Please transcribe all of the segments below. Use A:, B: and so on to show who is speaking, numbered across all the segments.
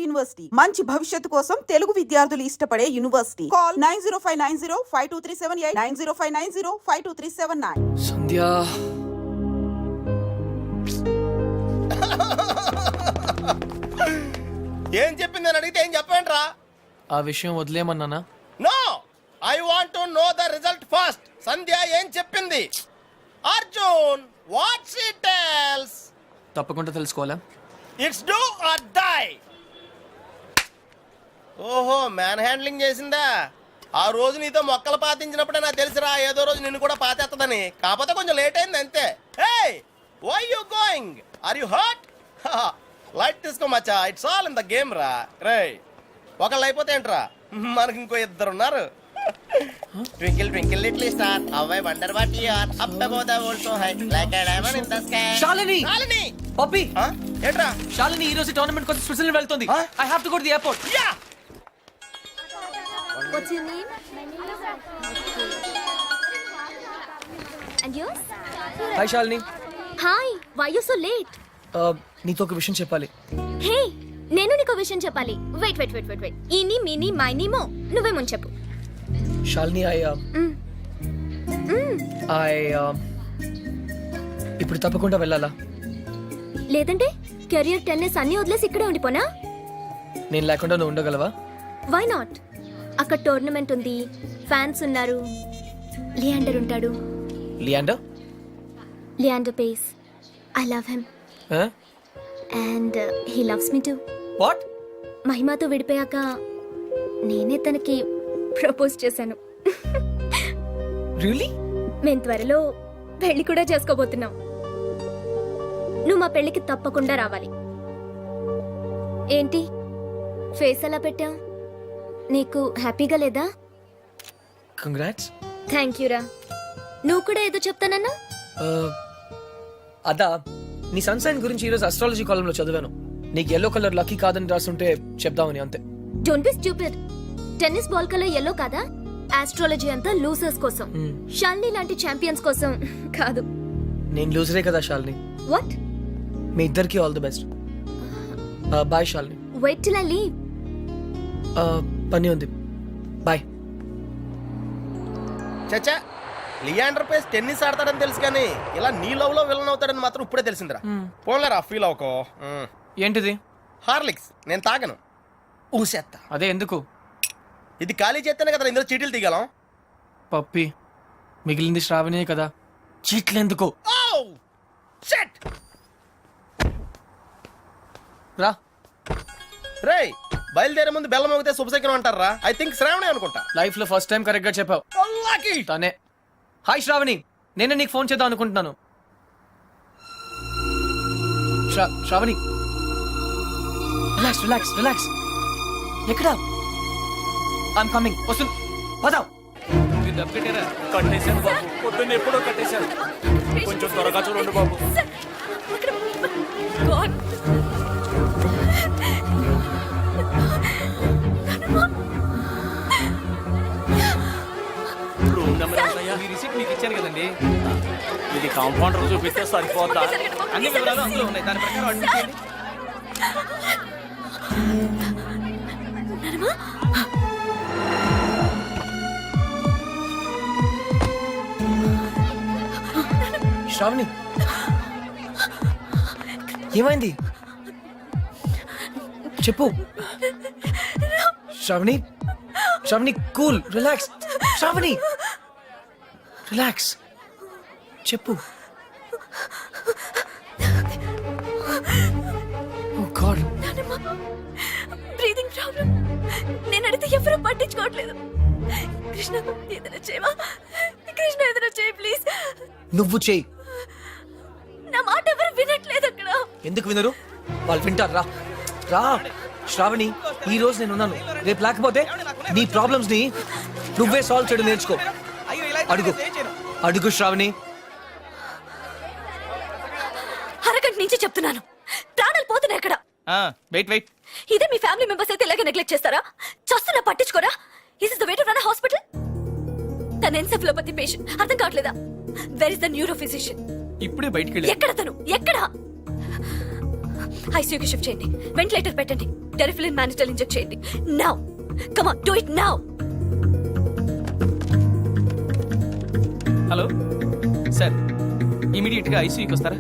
A: University మంచి భవిష్యత్తు కోసం తెలుగు విద్యార్థులు ఇష్టపడే యూనివర్సిటీ. కాల్ 9059052378 9059052379.
B: సంధ్య
C: ఏం చెప్పింది అని అడిగితే ఏం చెప్పండిరా?
B: ఆ విషయం వదిలేమన్నానా?
C: No, I want to know the result first. Sandhya ఏం చెప్పింది? Arjun, what she tells?
B: తప్పకుండా తెలుసుకోవాలా?
C: It's do or die. ఓహో, మ్యాన్ హ్యాండ్లింగ్ చేసిందా? ఆ రోజు నీతో మొక్కలు పాతించినప్పుడే నాకు తెలిసిరా ఏదో రోజు నిన్ను కూడా పాతేస్తుందని. కాకపోతే కొంచెం లేట్ అయింది అంతే. Hey, why you going? Are you hurt? Light తీసుకో మచ్చా, it's all in the game రా. రే, ఒకళ్ళు అయిపోతే ఏంట్రా, మనకి ఇంకో ఇద్దరు ఉన్నారు. Twinkle twinkle little star, how I wonder what you are. Up above the world so high, like a diamond in the sky.
B: Shalini!
C: Shalini!
B: పప్పి!
C: ఏంట్రా?
B: శాలిని ఈ రోజు టోర్నమెంట్ కోసం స్విట్జర్లాండ్ వెళ్తుంది. I have to go to the airport.
C: Yeah!
D: What's your name? And yours?
B: Hi Shalini.
D: Hi, why you so late?
B: నీతో ఒక విషయం చెప్పాలి.
D: Hey, నేను నీకు విషయం చెప్పాలి. Wait. ఈని మిని మైని మో నువ్వే ముందు చెప్పు.
B: శాలిని ఇప్పుడు తప్పకుండా వెళ్ళాలా?
D: లేదంటే కెరియర్ టెన్నిస్ అన్ని వదిలేసి ఇక్కడే ఉండిపోనా?
B: నేను లేకుండా నువ్వు ఉండగలవా?
D: Why not? అక్కడ టోర్నమెంట్ ఉంది, ఫ్యాన్స్ ఉన్నారు, లియాండర్ ఉంటాడు. Leander Paes. I love him and he loves me too.
B: What?
D: మహిమాతో విడిపోయాక నేనే తనకి ప్రపోజ్ చేశాను.
B: రియల్లీ?
D: మేం త్వరలో పెళ్లి కూడా చేసుకోబోతున్నాం. నువ్వు మా పెళ్లికి తప్పకుండా రావాలి. ఏంటి ఫేస్ అలా పెట్టావు? నీకు హ్యాపీగా లేదా?
B: కంగ్రాట్స్.
D: థ్యాంక్ యూ రా. నువ్వు కూడా ఏదో చెప్తానన్నా?
B: అదా, నీ సన్సైన్ గురించి ఈరోజు అస్ట్రాలజీ కాలంలో చదివాను. నీకు ఎల్లో కలర్ లక్కీ కాదని రాస్తుంటే చెప్దామని అంతే.
D: Don't be stupid. Tennis ball colour yellow కాదా? ఆస్ట్రాలజీ అంతా లూజర్స్ కోసం, షాలిని లాంటి ఛాంపియన్స్ కోసం కాదు.
B: నేను లూజరే కదా శాలిని.
D: వాట్?
B: మీ ఇద్దరికి all the best. Bye Shalini.
D: Wait till I leave.
B: పని ఉంది. బాయ్.
C: చచ్చా, లియాండర్ పేస్ టెన్నిస్ ఆడతాడని తెలుసు కానీ ఇలా నీ లవ్ లో విలన్ అవుతాడని మాత్రం ఇప్పుడే తెలిసిందిరా. పోన్లేరా, ఫీల్ అవుకో.
B: ఏంటిది?
C: హార్లిక్స్ నేను తాగను, ఊసేత్తా.
B: అదే ఎందుకు?
C: ఇది ఖాళీ చేస్తేనే కదా ఇందులో చీటీలు తీగలం.
B: పప్పి, మిగిలింది శ్రావణే కదా, చీట్లు ఎందుకు?
C: షిట్!
B: రా.
C: రేయ్, బయలుదేరే ముందు బెల్లం మోగితే శుభశకరం అంటారా? ఐ థింక్ శ్రావణి అనుకుంటా.
B: లైఫ్ లో ఫస్ట్ టైం కరెక్ట్ గా చెప్పావు. తనే. హాయ్ శ్రావణి, నేనే నీకు ఫోన్ చేద్దాం అనుకుంటున్నాను. శ్రావణి, రిలాక్స్. ఎక్కడా? I'm coming. వస్తుంది, పదా.
E: కట్టేశాను బాబు, పొద్దున్న ఎప్పుడో కట్టేశాను. కొంచెం త్వరగా చూడండి బాబు.
B: మీకు ఇచ్చాను కదండి.
E: ఇది కాంపౌండర్ చూపిస్తే సరిపోతా?
B: అన్ని వివరాలు అందులో ఉన్నాయి, దాని ప్రకారం అడ్మిట్. శ్రావణి, ఏమైంది చెప్పు. Shravani cool, relax. Shravani relax, చెప్పు. Oh God,
D: breathing problem. నేను అడిగితే ఎవరు పట్టించుకోవట్లేదు. కృష్ణ ఏదైనా చేయవా? కృష్ణ ఏదైనా చేయి ప్లీజ్.
B: నువ్వు చేయి.
D: నా మాట ఎవరు వినట్లేదు అక్కడ.
B: ఎందుకు వినరు? వాళ్ళు వింటారు. రా రా శ్రావణి, ఈ రోజు నేను ఉన్నాను, రేపు లేకపోతే నీ ప్రాబ్లమ్స్ ని నువ్వే సాల్వ్ చేయడం నేర్చుకో. అడుగు శ్రావణి.
D: అరగంట నుంచి చెప్తున్నాను, ప్రాణాలు పోతున్నాయి అక్కడ.
B: వెయిట్.
D: ఇదే మీ ఫ్యామిలీ మెంబర్స్ అయితే ఇలాగే నెగ్లెక్ట్ చేస్తారా? చస్తున్నా పట్టించుకోరా? Is is the way to run a hospital? తన ఎన్సెఫలోపతి పేషెంట్, అర్థం కావట్లేదా? Where is the neuro physician?
B: ఇప్పుడే బయటికి వెళ్ళి.
D: ఎక్కడ తను? ఎక్కడ? ఐసీయూకి షిఫ్ట్ చేయండి, వెంటిలేటర్ పెట్టండి, టెరిఫిలిన్ మానిటల్ ఇంజెక్ట్ చేయండి. Now come on, do it now.
E: Hello sir, immediate గా ఐసీయూకి వస్తారా?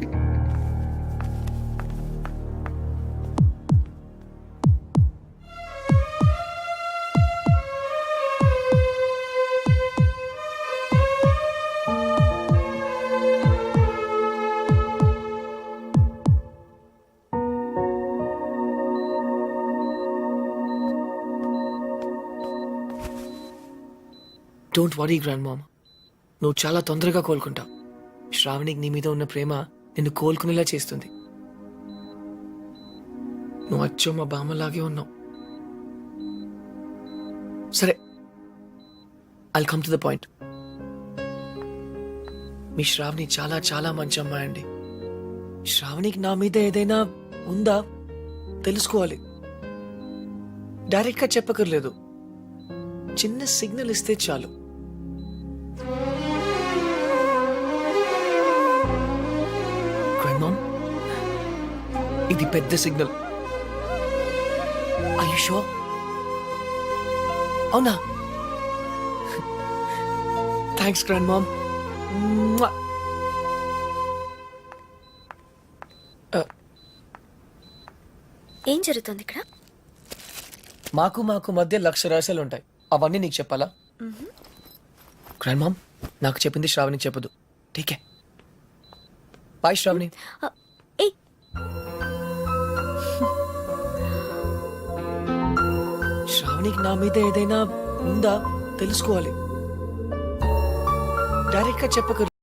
B: డోంట్ వరీ గ్రాండ్ మామ్, నువ్వు చాలా తొందరగా కోలుకుంటావు. శ్రావణికి నీ మీద ఉన్న ప్రేమ నిన్ను కోలుకునేలా చేస్తుంది. నువ్వు అచ్చో మా బామ్మలాగే ఉన్నావు. సరే, I'll come to the point. మీ శ్రావణి చాలా చాలా మంచి అమ్మాయి అండి. శ్రావణికి నా మీద ఏదైనా ఉందా తెలుసుకోవాలి. డైరెక్ట్గా చెప్పకర్లేదు, చిన్న సిగ్నల్ ఇస్తే చాలు. గ్రాండ్ మామ్, ఇది పెద్ద సిగ్నల్. Are you sure? అవునా? Thanks grand mom.
D: ఏం జరుగుతుంది ఇక్కడ?
B: మాకు మధ్య లక్ష రహస్యాలు ఉంటాయి. అవన్నీ నీకు చెప్పాలా? గ్రాండ్ మామ్, నాకు చెప్పింది శ్రావణికి చెప్పదు. ఠీకే. బాయ్ శ్రావణి.
D: ఏయ్,
B: శ్రావణికి నా మీద ఏదైనా ఉందా తెలుసుకోవాలి. డైరెక్ట్గా చెప్పకర్లేదు.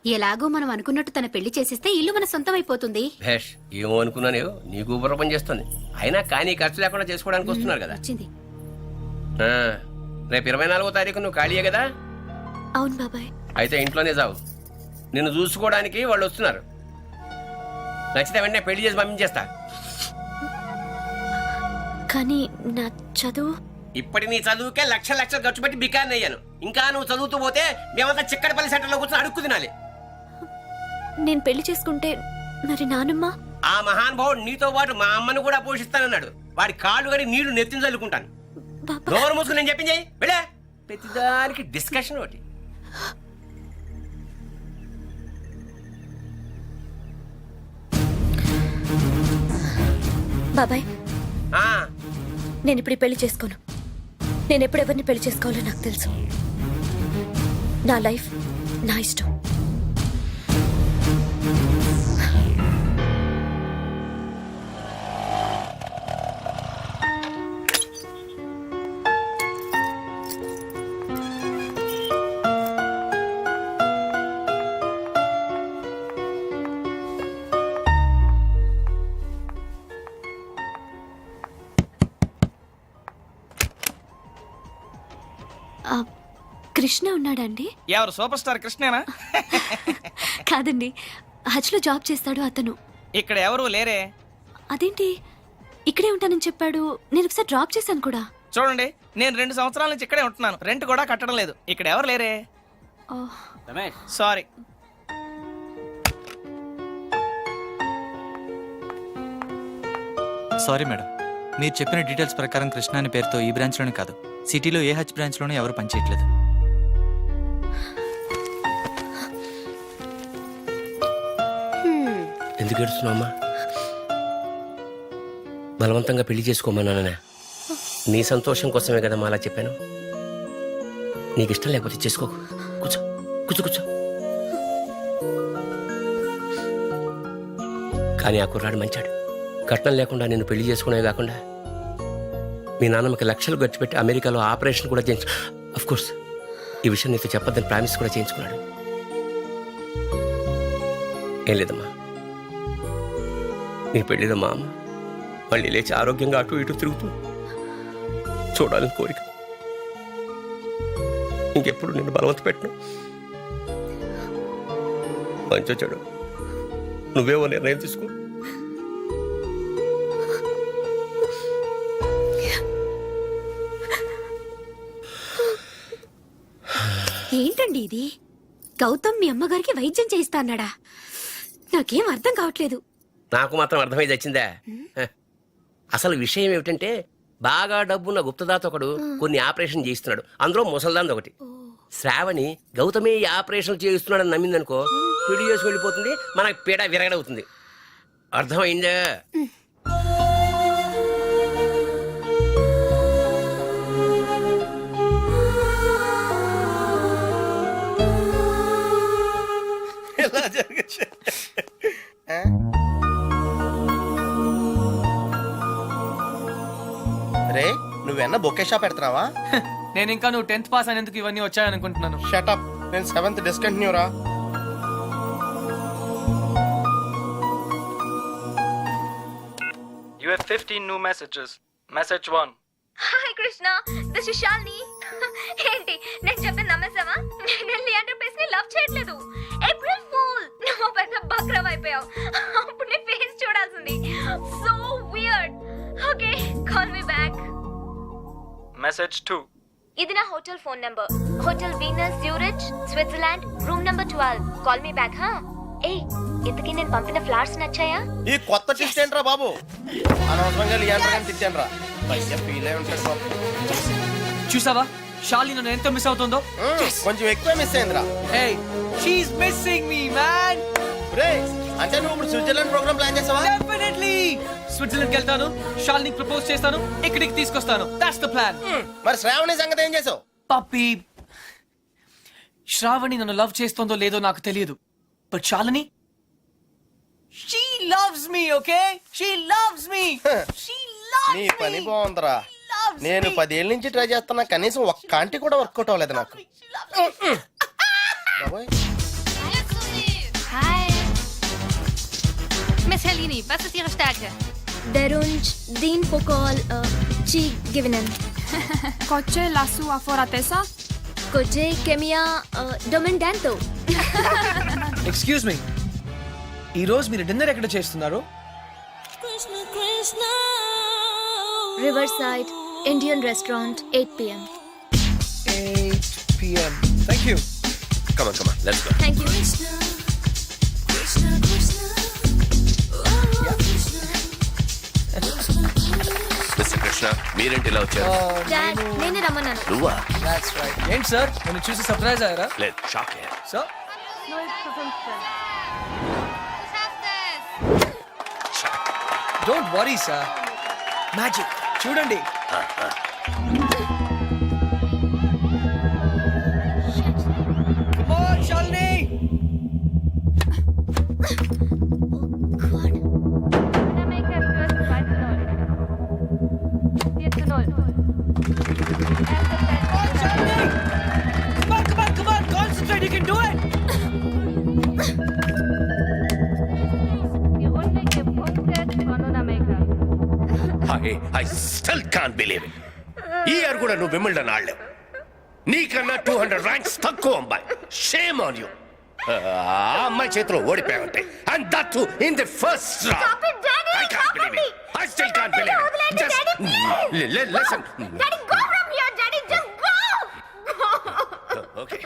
F: ఎలాగో మనం అనుకున్నట్టు తన పెళ్లి చేసేస్తే ఇల్లు మన సొంతం అయిపోతుంది.
G: భేష్ ఏమో అనుకున్నాను, నీకు ఊపిరి పని చేస్తుంది. అయినా కానీ ఖర్చు లేకుండా చేసుకోవడానికి వస్తున్నారు కదా.
F: వచ్చింది.
G: ఆ, రేపు 24వ తారీఖు నువ్వు ఖాళీయే కదా?
D: అవును బాబాయ్.
G: అయితే ఇంట్లోనే చావు. నిన్ను చూసుకోవడానికి వాళ్ళు వస్తున్నారు. నచ్చితే వెంటనే పెళ్లి చేసి పంపించేస్తా.
D: కానీ నా చదువు.
G: ఇప్పటి నీ చదువుకే లక్షలు ఖర్చు పెట్టి బికాన్ని అయ్యాను. ఇంకా నువ్వు చదువుతూ పోతే మేమంతా చిక్కడపల్లి సెంటర్లో కూర్చొని అడుక్కు తినాలి.
D: నేను పెళ్లి చేసుకుంటే మరి నానమ్మ?
G: ఆ మహానుభావుడు నీతో పాటు మా అమ్మను కూడా పోషిస్తానన్నాడు. వాడి కాళ్ళు కడి నీళ్లు నెత్తిని చల్లుకుంటాను.
D: బాబాయ్
G: నోరు మూసుకుని నేను చెప్పింది వెళ్ళే. ప్రతిదానికి డిస్కషన్ ఒకటి.
D: బాబాయ్
G: ఆ,
D: నేను ఇప్పుడు ఈ పెళ్లి చేసుకోను. నేను ఎప్పుడు ఎవరిని పెళ్లి చేసుకోవాలో నాకు తెలుసు. నా లైఫ్ నా ఇష్టం. కృష్ణ ఉన్నాడండి?
E: ఎవరు సూపర్ స్టార్ కృష్ణేనా?
D: కాదండి, హజ్లో జాబ్ చేస్తాడు అతను.
E: ఇక్కడ ఎవరు లేరే.
D: అదేంటి ఇక్కడే ఉంటానని చెప్పాడు? నేను ఒకసారి డ్రాప్ చేశాను కూడా.
E: చూడండి, నేను 2 సంవత్సరాల నుంచి ఇక్కడే ఉంటున్నాను. రెంట్ కూడా కట్టడం లేదు. ఇక్కడ ఎవరు లేరే. సారీ.
H: సారీ మేడం, మీరు చెప్పిన డీటెయిల్స్ ప్రకారం కృష్ణ అనే పేరుతో ఈ బ్రాంచ్లోనే కాదు, సిటీలో ఏ హచ్ బ్రాంచ్లోనే ఎవరు పనిచేయట్లేదు.
G: ఎందుకు ఏడుస్తున్నావమ్మా? బలవంతంగా పెళ్లి చేసుకోమన్నానే. నీ సంతోషం కోసమే కదా అలా చెప్పాను. నీకు ఇష్టం లేకపోతే చేసుకో. కూర్చో కూర్చో కూర్చో. కానీ ఆ కుర్రాడు మంచాడు. కట్నం లేకుండా నేను పెళ్లి చేసుకునేవి కాకుండా మీ నాన్నమ్మకి లక్షలు ఖర్చు పెట్టి అమెరికాలో ఆపరేషన్ కూడా చేయించు. అఫ్ కోర్స్ ఈ విషయం నీతో చెప్పొద్దని ప్రామిస్ కూడా చేయించుకున్నాడు. ఏం లేదమ్మా, నీ పెళ్లిలో మా అమ్మ మళ్ళీ లేచి ఆరోగ్యంగా అటు ఇటు తిరుగుతూ చూడాలని కోరిక. ఇంకెప్పుడు నిన్ను బలవంత పెట్టను. మంచి చెడు నువ్వేవో నిర్ణయం తీసుకో.
F: ఏంటండి ఇది? గౌతమ్ మీ అమ్మగారికి వైద్యం చేయిస్తా అన్నాడా? నాకేం అర్థం కావట్లేదు.
G: నాకు మాత్రం అర్థమై వచ్చిందా? అసలు విషయం ఏమిటంటే బాగా డబ్బున్న గుప్తదాత ఒకడు కొన్ని ఆపరేషన్ చేయిస్తున్నాడు. అందులో ముసల్దాంది ఒకటి. శ్రావణి గౌతమే ఈ ఆపరేషన్ చేయిస్తున్నాడని నమ్మిందనుకో, పిడి చేసి వెళ్ళిపోతుంది, మనకి పీడ విరగడవుతుంది. అర్థమైందా?
C: ఇలా జరగచ్చు. రే, నువ్వెన్న బొకే షాప్ పెడుతున్నావా?
B: నేను ఇంకా నువ్వు 10th పాస్ అనేందుకు ఇవన్నీ వచ్చాయనుకుంటున్నాను.
C: షటప్, నేను 7th డిస్కంటిన్యూ రా.
E: You have 15 new messages. Message 1.
D: Hi Krishna, this is Shalini. ఏంటి నేను చెప్పిన నమ్మేసావా? నేను లియాండర్ పేస్ ని లవ్ చేయట్లేదు. ఏప్రిల్ ఫూల్, నువ్వు పెద్ద బక్రవ్ అయిపోయావు. అప్పుడు నీ ఫేస్ చూడాల్సింది. So weird. Okay, call me back.
E: Message 2.
D: ఇది నా hotel phone number. Hotel Venus Zurich, Switzerland, room number 12. Call me back. హా ఏ ఇంతకీ నేను పంపిన ఫ్లవర్స్ నచ్చాయా?
C: ఈ కొత్త ట్విస్ట్ ఏంట్రా బాబు? అనవసరంగా లియాండర్ గారిని తిట్టానురా. పైగా ఫీల్ అయి ఉంటాడు బాబు.
B: చూసావా షాలిని నన్ను ఎంత మిస్ అవుతుందో?
C: కొంచెం ఎక్కువ మిస్ అయిందిరా.
B: హే, షీఈస్ మిస్సింగ్ మీ మ్యాన్.
C: రే, అంటే నువ్వు ఇప్పుడు స్విట్జర్లాండ్ ప్రోగ్రామ్ ప్లాన్ చేసావా?
B: డెఫినెట్లీ స్విట్జర్లాండ్కి వెళ్తాను, షాలినికి ప్రపోజ్ చేస్తాను, ఇక్కడికి తీసుకొస్తాను. That's the plan.
C: మరి శ్రావణి సంగతి ఏం చేసావు?
B: పప్పి, శ్రావణి నన్ను లవ్ చేస్తుందో లేదో నాకు తెలియదు. But Shalini, she loves me, okay? She loves me. She loves
C: నీ
B: me.
C: పని బాగుందిరా.
B: Loves
C: నేను
B: me.
C: 10 ఏళ్ళ నుంచి ట్రై చేస్తున్నా, కనీసం ఒక్క ఆంటీ కూడా వర్కౌట్ అవ్వలేదు నాకు. బాబోయ్.
I: Hi. Miss Helini, was ist Ihre Stärke?
D: Derunch, din pokal, chi givenen.
I: Coche la sua foratesa?
D: Koje kemia, domindanto.
B: Excuse me ఈ రోజు మీరు డిన్నర్ ఎక్కడ చేస్తున్నారు?
D: Riverside, Indian restaurant, 8 p.m.
B: 8 p.m. Thank you.
G: Come on come on let's go.
D: Thank you.
G: Mister Krishna మీరేంటి ఇలా వచ్చారు?
D: Dad, నేనే రమ్మన్నాను.
G: నువ్వా?
B: That's right. ఏంటి సార్ నన్ను చూసి సర్ప్రైజ్ అయ్యారా?
G: లేదు షాక్ అయ్యా.
B: Sir don't worry sir, magic చూడండి. Come on, Shalini. Come on, concentrate, you can do it.
G: I still can't believe it. ఈ ఇయర్ కూడా నువ్వు విమిల్డన్ ఆడలేవు. నీకన్నా 200 ర్యాంక్స్ తక్కువ అమ్మాయి. Shame on you. ఆ అమ్మాయి చేతిలో ఓడిపోయావంటే and that too in the first round.
D: Stop it, Daddy!
G: I can't
D: Stop
G: believe
D: it!
G: it. I still can't believe it.
D: Daddy,
G: Just
D: Daddy, please!
G: listen.
D: Daddy, go from here, Daddy! Just go!
G: Okay.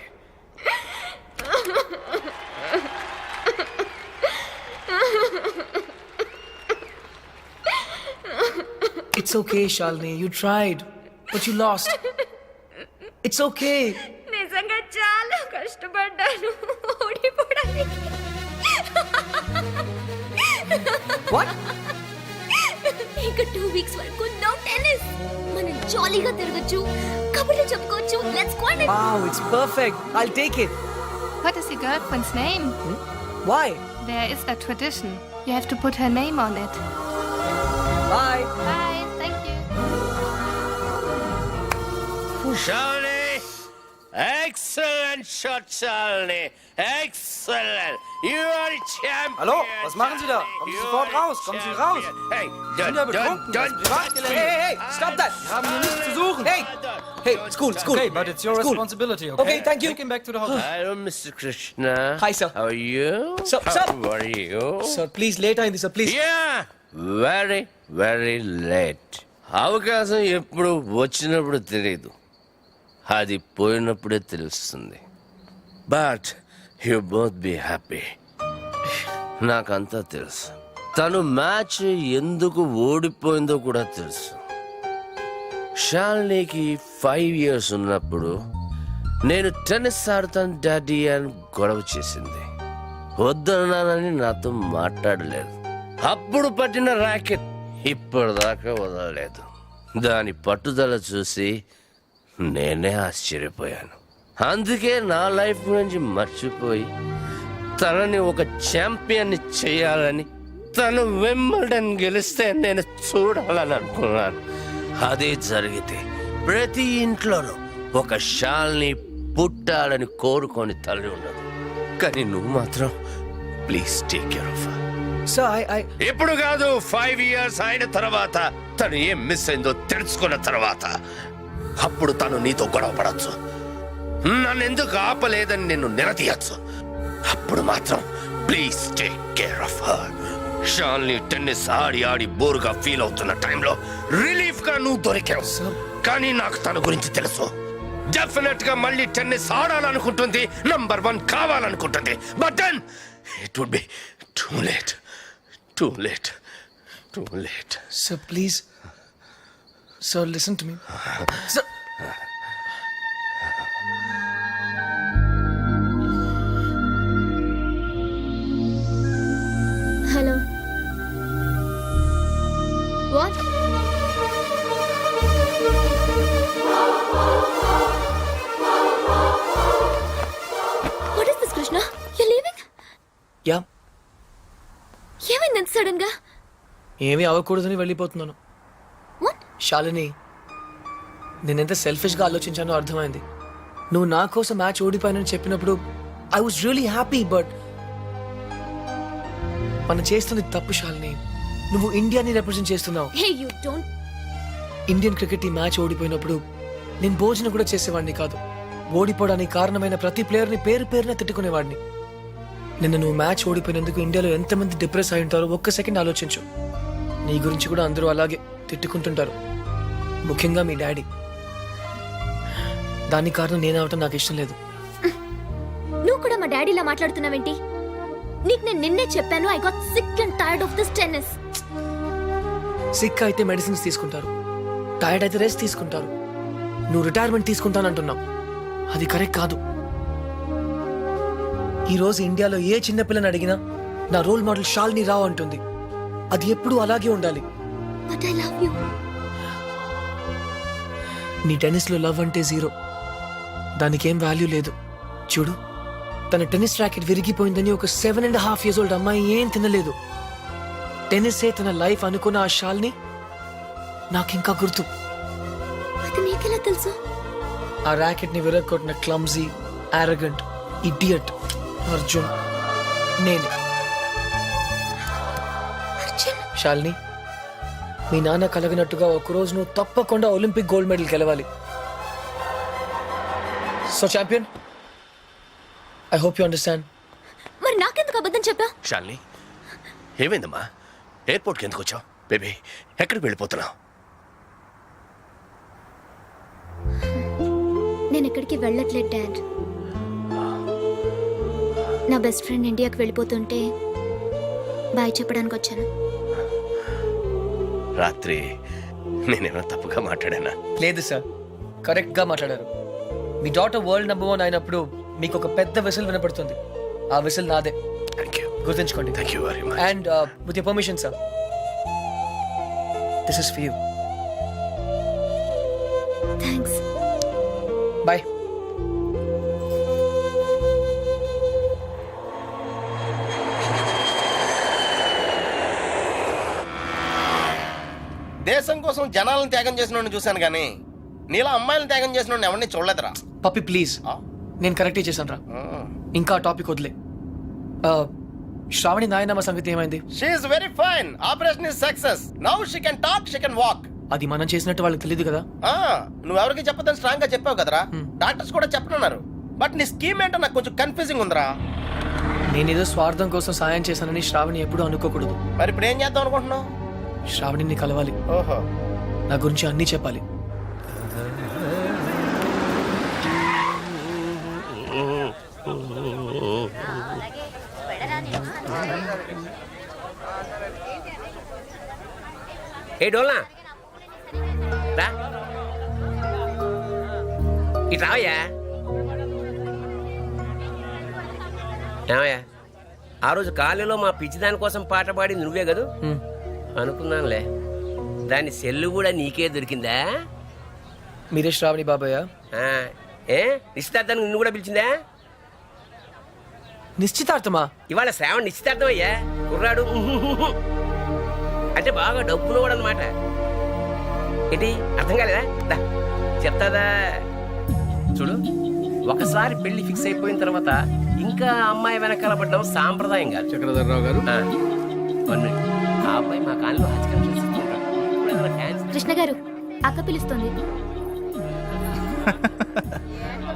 B: It's okay, Shalini. You tried, but you lost. It's okay.
D: నిజంగా చాలా కష్టపడ్డాను ఓడిపోవడానికి.
B: What?
D: ఇంకా 2 weeks వరకు no tennis. మనం జాలీగా తిరగచ్చు, కబుర్లు చెప్పుకోవచ్చు. Let's go.
B: Wow, it's perfect. I'll take it.
I: What is your girlfriend's name?
B: Why?
I: There is a tradition. You have to put her name on it.
B: Bye.
I: Bye, thank you.
G: Shalini! Excellent shot, Shalini! Excellent! You are a champion!
B: Hallo, was machen Sie da? Kommen Sie
G: You
B: sofort
G: are a
B: raus, kommen Sie raus!
G: champion. Hey,
B: Sind ja betrunken, das ist Privatgelände. Hey, stop that! Wir haben hier nichts zu suchen. Hey, it's cool.
H: Okay, but it's your responsibility, okay?
B: Okay, thank you.
H: Take him back to the hotel.
G: Hello, Mr. Krishna.
B: Hi, sir.
G: How are you?
B: Sir, sir.
G: How are you?
B: Sir, please, later in this, sir, please.
G: Yeah, very, very late. అవకాశం ఎప్పుడు వచ్చినప్పుడు తెలియదు, అది పోయినప్పుడే తెలుస్తుంది. But you both be happy. నాకంతా తెలుసు. తను match ఎందుకు ఓడిపోయిందో కూడా తెలుసు. షాలినికి 5 years ఉన్నప్పుడు నేను టెన్నిస్ ఆడతాను డాడీ అని గొడవ చేసింది. వద్దన్నానని నాతో మాట్లాడలేదు. అప్పుడు పట్టిన ర్యాకెట్ ఇప్పటిదాకా వదలలేదు. దాని పట్టుదల చూసి నేనే ఆశ్చర్యపోయాను. అందుకే నా లైఫ్ గురించి మర్చిపోయి తనని ఒక ఛాంపియన్ని చేయాలని, తను వింబల్డన్ గెలిస్తే నేను చూడాలని అనుకున్నాను. అదే జరిగితే ప్రతి ఇంట్లోనూ ఒక షాల్ని పుట్టాలని కోరుకొని తల్లి ఉండదు. కానీ నువ్వు మాత్రం please take care of her.
B: Sir, I...
G: ఇప్పుడు కాదు, 5 years అయిన తర్వాత, తను ఏం మిస్ అయిందో తెలుసుకున్న తర్వాత అప్పుడు తను నీతో గొడవ పడచ్చు, నన్ను ఎందుకు ఆపలేదని నిన్ను నిలదీయచ్చు. అప్పుడు మాత్రం please take care of her. షాల్ని టెన్నిస్ ఆడి ఆడి బోరుగా ఫీల్ అవుతున్న టైంలో రిలీఫ్ గా నువ్వు దొరికావు. కానీ నాకు తన గురించి తెలుసు. డెఫినెట్ గా మళ్ళీ టెన్నిస్ ఆడాలనుకుంటుంది, నంబర్ 1 కావాలనుకుంటుంది. But then it would be too late. Too late. Too late.
B: Sir, please. Sir, listen to me. Sir.
D: Hello. What? What is this, Krishna? You're leaving?
B: Yeah.
D: ఏమైంది సడన్ గా?
B: ఏమీ అవ్వకూడదని వెళ్ళిపోతున్నాను.
D: What?
B: Shalini, నేనెంత సెల్ఫిష్గా ఆలోచించానో అర్థమైంది. నువ్వు నా కోసం మ్యాచ్ ఓడిపోయానని చెప్పినప్పుడు I was really happy, but మనం చేస్తుంది తప్పు శాలిని. నువ్వు ఇండియాని రిప్రజెంట్ చేస్తున్నావు.
F: Hey you don't.
B: Indian cricket ఈ మ్యాచ్ ఓడిపోయినప్పుడు నేను భోజనం కూడా చేసేవాడిని కాదు. ఓడిపోవడానికి కారణమైన ప్రతి ప్లేయర్ని పేరు పేరున తిట్టుకునేవాడిని. నిన్న నువ్వు మ్యాచ్ ఓడిపోయినందుకు ఇండియాలో ఎంతమంది డిప్రెస్ అయి ఉంటారో ఒక్క సెకండ్ ఆలోచించు. నీ గురించి కూడా అందరూ అలాగే తిట్టుకుంటుంటారు, ముఖ్యంగా మీ డాడీ. దానికి కారణం నేనవటం నాకు ఇష్టం లేదు.
F: నువ్వు కూడా మా డాడీలా మాట్లాడుతున్నావేంటి? నీకు నేను నిన్నే చెప్పాను, I got sick and tired of this tennis.
B: Sick అయితే మెడిసిన్స్ తీసుకుంటారు, టైర్డ్ అయితే రెస్ట్ తీసుకుంటారు. నువ్వు రిటైర్మెంట్ తీసుకుంటానంటున్నావు, అది కరెక్ట్ కాదు. ఈ రోజు ఇండియాలో ఏ చిన్నపిల్లని అడిగినా నా రోల్ మోడల్ శాలిని రావు అంటుంది. అది ఎప్పుడూ అలాగే ఉండాలి.
F: But I love you.
B: నీ టెన్నిస్ లో లవ్ అంటే జీరో, దానికేం వాల్యూ లేదు. చూడు, తన టెన్నిస్ ర్యాకెట్ విరిగిపోయిందని ఒక 7.5 years old అమ్మాయి ఏం తినలేదు. టెన్నిసే తన లైఫ్ అనుకున్న ఆ శాలిని నాకింకా గుర్తు.
F: అది నీకెలా తెలుసు?
B: ఆ ర్యాకెట్ ని విరగొట్టిన క్లమ్జీ, ఆరగెంట్, ఇడియట్ అర్జున్ నేనే.
F: అర్జున్,
B: శాలిని, మీ నాన్న కలగినట్టుగా ఒకరోజు నువ్వు తప్పకుండా ఒలింపిక్ గోల్డ్ మెడల్ గెలవాలి. So champion, I hope you understand.
F: మరి నాకెందుకు అబద్ధం చెప్పా?
C: షాలిని, ఏమైందమ్మా? ఎయిర్పోర్ట్కి ఎందుకు వచ్చావు? బేబీ, ఎక్కడికి వెళ్ళిపోతున్నావు?
F: నేను ఎక్కడికి వెళ్ళట్లేదు డాడ్. నా బెస్ట్ ఫ్రెండ్ ఇండియాకి వెళ్ళిపోతుంటే బాయ్ చెప్పడానికి వచ్చాను.
C: రాత్రి నేనేమైనా తప్పుగా మాట్లాడానా?
B: లేదు సార్, కరెక్ట్ గా మాట్లాడారు. మీ డాటర్ వరల్డ్ నెంబర్ 1 అయినప్పుడు మీకు ఒక పెద్ద విసిల్ వినపడుతుంది. ఆ విసిల్ నాదే,
C: థ్యాంక్ యూ.
B: గుర్తుంచుకోండి.
C: Thank you very much.
B: And with your permission sir, this is for you.
F: Thanks.
B: Bye.
C: దేశం కోసం జనాలను త్యాగం చేసిన చూశాను కానీ నీలా అమ్మాయిలను త్యాగం చేసిన ఎవరిని చూడలేదురా.
B: పప్పి ప్లీజ్, నేను కరెక్టే చేశాను రా. ఇంకా టాపిక్ వదిలే. శ్రావణి నాయనమ్మ సంగతి ఏమైంది?
C: She is very fine. Operation is success. Now she can talk, she can walk.
B: అది మనం చేసినట్టు వాళ్ళకి తెలియదు కదా.
C: నువ్వెవరికి చెప్పదని స్ట్రాంగ్ గా చెప్పావు కదరా. డాక్టర్స్ కూడా చెప్పనున్నారు. బట్ నీ స్కీమ్ ఏంటో నాకు కొంచెం కన్ఫ్యూజింగ్ ఉందిరా.
B: నేనేదో స్వార్థం కోసం సాయం చేశానని శ్రావణి ఎప్పుడూ అనుకోకూడదు.
C: మరి ఇప్పుడు ఏం చేద్దాం అనుకుంటున్నావు?
B: శ్రావణిని కలవాలి,
C: ఓహో,
B: నా గురించి అన్నీ చెప్పాలి.
G: ఏ డోల్నా రా, ఇటు రావయ్యా. ఏమయ్యా, ఆ రోజు కాలేజీలో మా పిచ్చి దాని కోసం పాట పాడింది నువ్వే కదూ? అనుకున్నానులే. దాని సెల్లు కూడా నీకే దొరికిందా?
B: మీరే శ్రావణి బాబాయ్?
G: ఆ, ఏ నిశ్చితార్థానికి నిన్ను కూడా పిలిచిందా?
B: నిశ్చితార్థమా?
G: ఇవాళ శ్రావణ నిశ్చితార్థం అయ్యా. కుర్రాడు అంటే బాగా డబ్బునోడు అనమాట. ఏంటి అర్థం కాలేదా? దా చెప్తాదా. చూడు, ఒకసారి పెళ్లి ఫిక్స్ అయిపోయిన తర్వాత ఇంకా అమ్మాయి వెనకాల పడ్డం సాంప్రదాయం కాదు.
B: చక్రధర్రావు గారు,
G: ఆ అబ్బాయి మా కాలంలో
F: కృష్ణ గారు, అక్క పిలుస్తుంది.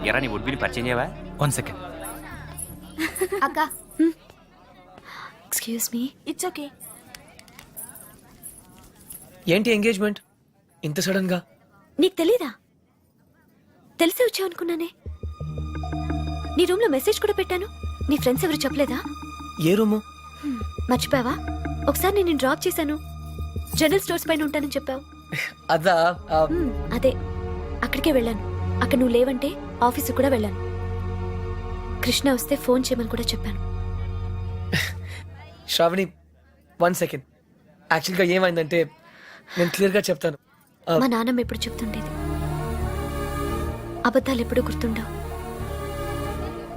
H: ఎరా నీ ఉడ్బిని పరిచయం చేయవా? 1 second.
F: అక్క, ఎక్స్క్యూజ్ మీ. It's okay.
B: ఏంటి ఎంగేజ్మెంట్ ఇంత సడన్ గా?
F: నీకు తెలీదా? తెలిసే వచ్చావు అనుకున్నానే. నీ రూమ్ లో మెసేజ్ కూడా పెట్టాను. నీ ఫ్రెండ్స్ ఎవరు చెప్పలేదా?
B: ఏ రూము?
F: మర్చిపోయావా? ఒకసారి నేను డ్రాప్ చేశాను. జనరల్ స్టోర్స్ పైన ఉంటానని చెప్పావు.
B: అదా?
F: అదే, అక్కడికే వెళ్ళాను. అక్కడ నువ్వు లేవంటే ఆఫీసు కూడా వెళ్ళాను. కృష్ణ వస్తే ఫోన్ చేయమని కూడా చెప్పాను.
B: శ్రావణి, 1 second. యాక్చువల్గా ఏమైందంటే నేను క్లియర్గా చెప్తాను.
F: మా నాన్నమ్మ ఎప్పుడు చెప్తుండేది, అబద్ధాలు ఎప్పుడు గుర్తుండవు,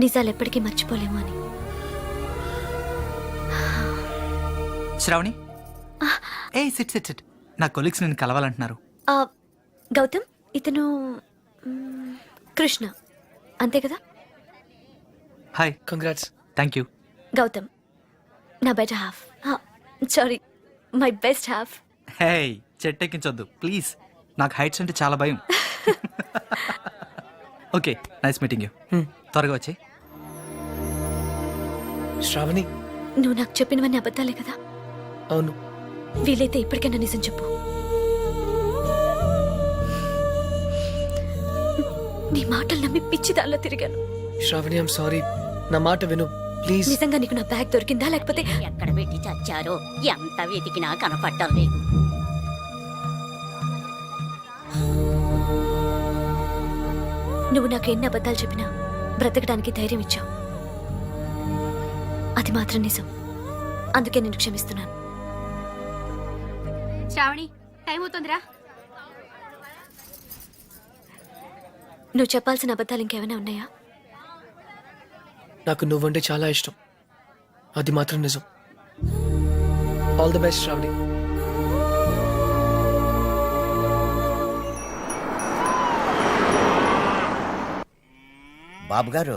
F: నిజాలు ఎప్పటికీ మర్చిపోలేము అని.
H: శ్రావణి, ఏ సిట్ సిట్ సిట్. నా కొలీగ్స్ నేను కలవాలంటున్నారు.
F: గౌతమ్, ఇతను కృష్ణ, అంతే కదా?
H: Hi.
B: Congrats.
H: Thank you.
F: Gautam, నా better half sorry my best half.
H: Hey చెట్టెక్కించొద్దు ప్లీజ్, నాకు హైట్స్ అంటే చాలా భయం. Okay nice meeting you. త్వరగా వచ్చి.
B: శ్రావణి.
F: నువ్వు నాకు చెప్పినవన్నీ అబద్ధాలే కదా?
B: అవును.
F: వీలైతే ఇప్పటికైనా నిజం చెప్పు. నీ మాటలు నమ్మి పిచ్చి దానిలో తిరిగాను.
B: శ్రావణి ఐమ్ సారీ, నా మాట విను ప్లీజ్.
F: నిజంగా నీకు నా బ్యాగ్ దొరికిందా లేకపోతే
J: ఎక్కడ పెట్టి చచ్చారో ఎంత వెతికినా కనపడటం లేదు.
F: నువ్వు నాకు ఎన్ని అబద్ధాలు చెప్పినా బ్రతకడానికి ధైర్యం ఇచ్చావు. అది మాత్రం నిజం. అందుకే నేను క్షమిస్తున్నాను.
D: శ్రావణి టైం అవుతుందిరా.
F: నువ్వు చెప్పాల్సిన అబద్ధాలు ఇంకేమైనా ఉన్నాయా?
B: నాకు నువ్వంటే చాలా ఇష్టం, అది మాత్రం నిజం. All the best Shravani.
K: బాబు గారు,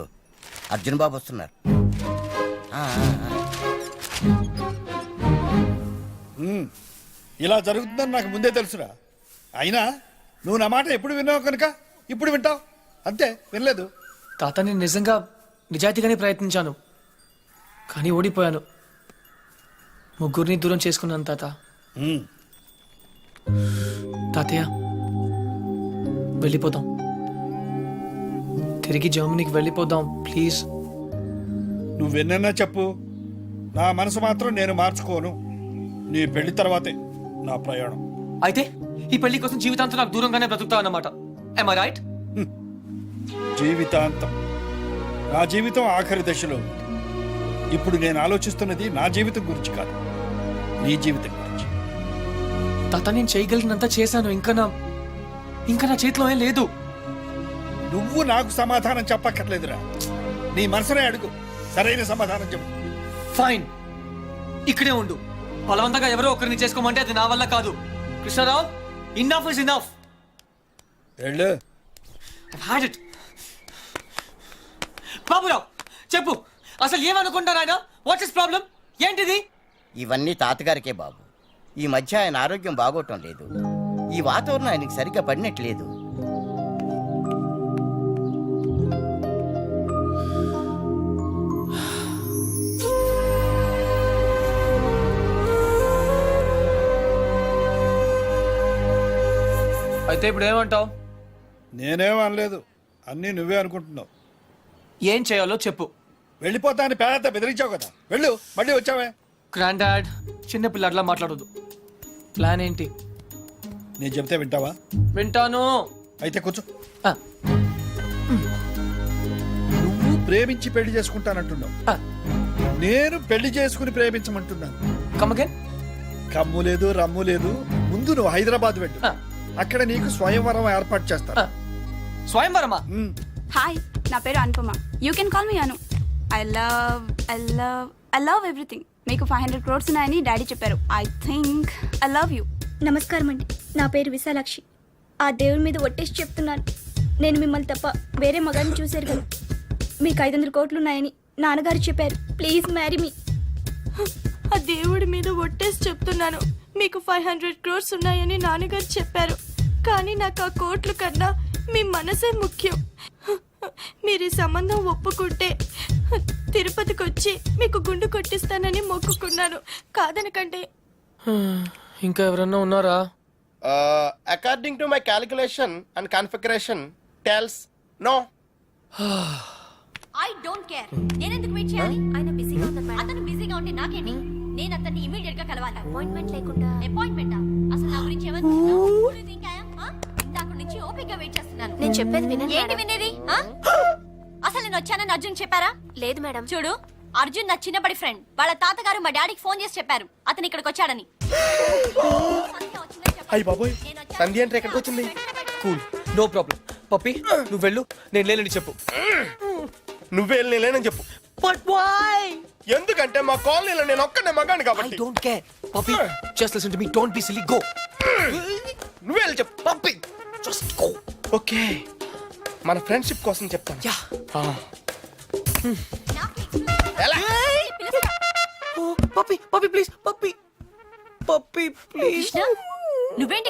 K: అర్జున్ బాబు వస్తున్నారు.
L: ఇలా జరుగుతుందని నాకు ముందే తెలుసురా. అయినా నువ్వు నా మాట ఎప్పుడు విన్నావు కనుక ఇప్పుడు వింటావు అంతే, వినలేదు.
B: తాత, నేను నిజంగా నిజాయితీగానే ప్రయత్నించాను, కానీ ఓడిపోయాను. ముగ్గురిని దూరం చేసుకున్నాను తాత. తాతయ్య వెళ్ళిపోదాం, తిరిగి జర్మనీకి వెళ్ళిపోదాం ప్లీజ్.
L: నువ్వెన్నన్నా చెప్పు, నా మనసు మాత్రం నేను మార్చుకోను. నీ పెళ్లి తర్వాతే నా ప్రయాణం.
B: అయితే ఈ పెళ్లి కోసం జీవితాంతం నాకు దూరంగానే బ్రతుకుతావు అన్నమాట. Am I right?
L: జీవితాంతం నా జీవితం ఆఖరి దశలో ఉంది. ఇప్పుడు నేను ఆలోచిస్తున్నది నా జీవితం గురించి కాదు, నీ జీవితం గురించి.
B: తాత, నేను చేయగలిగినంత చేశాను. ఇంకా నా చేతిలో ఏం లేదు.
L: నువ్వు నాకు సమాధానం చెప్పక్కర్లేదురా. నీ మనసునే అడుగు, సరైన సమాధానం చెప్పు.
B: ఫైన్, ఇక్కడే ఉండు. బలవంతంగా ఎవరో ఒకరిని చేసుకోమంటే అది నా వల్ల కాదు. Krishnarao, enough is enough.
L: వెళ్ళు.
B: బాబురావు చెప్పు, అసలు ఏమనుకుంటారు ఆయన? What's is problem? ఏంటిది?
K: ఇవన్నీ తాతగారికే బాబు. ఈ మధ్య ఆయన ఆరోగ్యం బాగోటం లేదు. ఈ వాతావరణం ఆయనకి సరిగ్గా పడినట్లేదు.
B: అయితే ఇప్పుడు ఏమంటావు?
L: నేనేం అనలేదు, అన్నీ నువ్వే అనుకుంటున్నావు.
B: ఏం చేయాలో చెప్పు.
L: వెళ్ళిపోతా అని పేద బెదిరించావు కదా, వెళ్ళు. మళ్ళీ వచ్చావే.
B: గ్రాండ్ డాడ్, చిన్న పిల్లట్లా మాట్లాడదు. ప్లాన్ ఏంటి?
L: నేను చెప్తే వింటావా?
B: వింటాను.
L: అయితే కూర్చో.
B: ఆ,
L: నువ్వు ప్రేమించి పెళ్లి చేసుకుంటానంటున్నావు,
B: ఆ,
L: నేను పెళ్లి చేసుకుని ప్రేమించమంటున్నాను.
B: come again?
L: కమ్ము లేదు, రమ్ము లేదు. ముందు నువ్వు హైదరాబాద్ వెళ్ళు,
B: ఆ,
L: అక్కడ నీకు స్వయంవరం ఏర్పాటు చేస్తాను.
B: ఆ. స్వయంవరమా?
I: హాయ్, నా పేరు Anupama. You can call me Anu. I love everything. మీకు 500 crores ఉన్నాయని డాడీ చెప్పారు. I think I love you.
F: నమస్కారం అండి, నా పేరు విశాలాక్షి. ఆ దేవుడి మీద ఒట్టేసి చెప్తున్నాను, నేను మిమ్మల్ని తప్ప వేరే మగాన్ని చూశారు కదా. మీకు 500 కోట్లు ఉన్నాయని నాన్నగారు చెప్పారు. Please marry me.
I: ఆ దేవుడి మీద ఒట్టేసి చెప్తున్నాను, మీకు 500 crores ఉన్నాయని నాన్నగారు చెప్పారు. కానీ నాకు ఆ కోట్లు కన్నా మీ మనసే ముఖ్యం. మీరు ఈ సంబంధం ఒప్పుకుంటే తిరుపతికి వచ్చి మీకు గుండు కొట్టిస్తానని మొక్కుకున్నాను. కాదనకండి.
B: ఇంకా ఎవరన్నా ఉన్నారా?
C: According to my calculation and configuration tells no.
J: I don't care. నేను ఎందుకు వెయిట్ చేయాలి? ఆయన బిజీగా ఉన్నారు. అతను బిజీగా ఉంటే నాకేంటి? నేను అతన్ని ఇమీడియట్ గా కలవాలి. అపాయింట్మెంట్ లేకుండా. అపాయింట్మెంటా? అసలు నా గురించి ఏమనుకుంటున్నావు? ఇందాక నుంచి ఓపికగా వెయిట్ చేస్తున్నాను.
F: నేను చెప్పేది వినండి.
J: ఏంటి వినేది? అసలు నేను వచ్చానని అర్జున్ చెప్పారా?
F: లేదు మేడం.
J: చూడు, అర్జున్ నా చిన్నప్పటి ఫ్రెండ్. వాళ్ళ తాతగారు మా డాడీకి ఫోన్ చేసి చెప్పారు అతను ఇక్కడికి వచ్చాడని.
C: అయ్యి బాబోయ్, సంధ్య అంటే ఎక్కడికి వచ్చింది?
B: Cool, no problem. పప్పి, నువ్వు వెళ్ళు, నేను లేనని చెప్పు.
C: నువ్వే లేనని చెప్పు.
B: But why?
C: ఎందుకంటే మా కాలనీలో నేను ఒక్కనే మగాను
B: I
C: కాబట్టి.
B: don't care. Poppy, just listen to me. Don't be silly. Go.
C: నువ్వే వెళ్ళి చెప్పు.
B: Poppy, just go.
C: ఓకే, మన ఫ్రెండ్షిప్ కోసం చెప్తాను.
B: Yeah.
C: ఎలా?
B: Oh, Poppy. Poppy Poppy please Poppy Poppy please
J: Krishna నువ్వేంటి